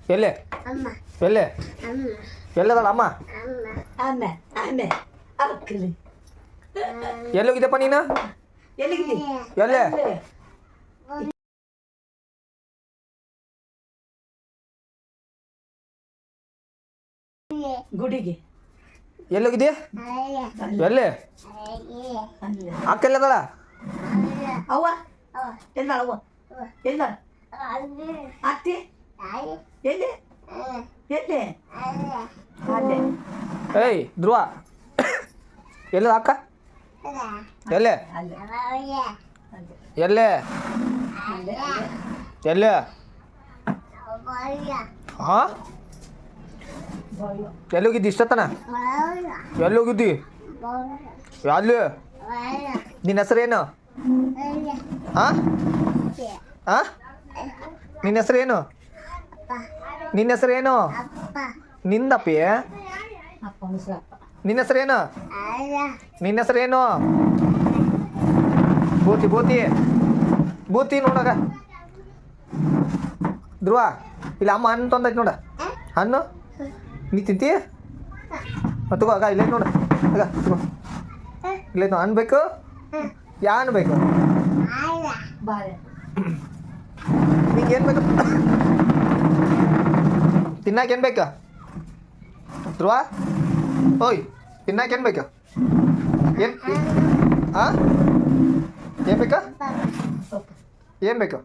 ಎಲ್ಲಿ ಎಲ್ಲಿ ಎಲ್ಲದಳ ಅಮ್ಮ ಆಮೆ ಆಮೆ ಅಕ್ಕಲಿ ಎಲ್ಲಿ ಹೋಗಿದ್ದಪ್ಪ ನೀನು ಎಲ್ಲಿಗಿದ್ದಿ ಎಲ್ಲೇ ಗುಡಿಗೆ ಎಲ್ಲಿ ಹೋಗಿದ್ದಿ ಎಲ್ಲಿ ಅಕ್ಕ ಎಲ್ಲದಳ ಅವ್ವ ಎಲ್ಲಾಳ ಅವ್ವ ಎಲ್ಲಾಳ ಅತ್ತಿ ಎಲ್ಲಿ ಎಲ್ಲಿ ಅಲ್ಲೇ ಏಯ್ ಧ್ರುವ ಎಲ್ಲದ ಅಕ್ಕ ಎಲ್ಲೇ ಅಲ್ಲೇ ಎಲ್ಲೇ ಅಲ್ಲೇ ಎಲ್ಲೇ ಹಾಂ ಎಲ್ಲಿ ಹೋಗಿದ್ದಿ ಇಷ್ಟತನ ಎಲ್ಲಿ ಹೋಗಿದ್ದಿ ಅಲ್ಲಿ ನಿನ್ನ ಹೆಸರೇನು ಹಾಂ ಹಾಂ ನಿನ್ನ ಹೆಸರೇನು ನಿನ್ನ ಹೆಸರೇನು ನಿಂದಪ್ಪಿ ಅಪ್ಪ ಮುಸಳಪ್ಪ ನಿನ್ನ ಹೆಸರೇನು ನಿನ್ನ ಹೆಸರೇನು ಬೂತಿ ಬೂತಿ ಬೂತಿ ನೋಡಾಗ ಧ್ರುವ ಇಲ್ಲ ಅಮ್ಮ ಹಣ್ಣು ತಂದೈತಿ ನೋಡ ಹಣ್ಣು ನೀ ತಿಂತಿ ತಗೋ ಆಗ ಇಲ್ಲೈತೆ ನೋಡ ಆಗ ತಗೋ ಇಲ್ಲೈತೆ ಹಣ್ಣು ಬೇಕು ಯಾ ಹಣ್ಣು ಬೇಕು ಬಾಳೆ ನಿಂಗೆ ಏನು ಬೇಕು ತಿನ್ನಕ್ಕೆ ಏನು ಬೇಕು ಧ್ರುವ ಓಯ್ ತಿನ್ನಕ್ಕೆ ಏನು ಬೇಕು ಏನು ಹಾಂ ಏನು ಬೇಕು ಏನು ಬೇಕು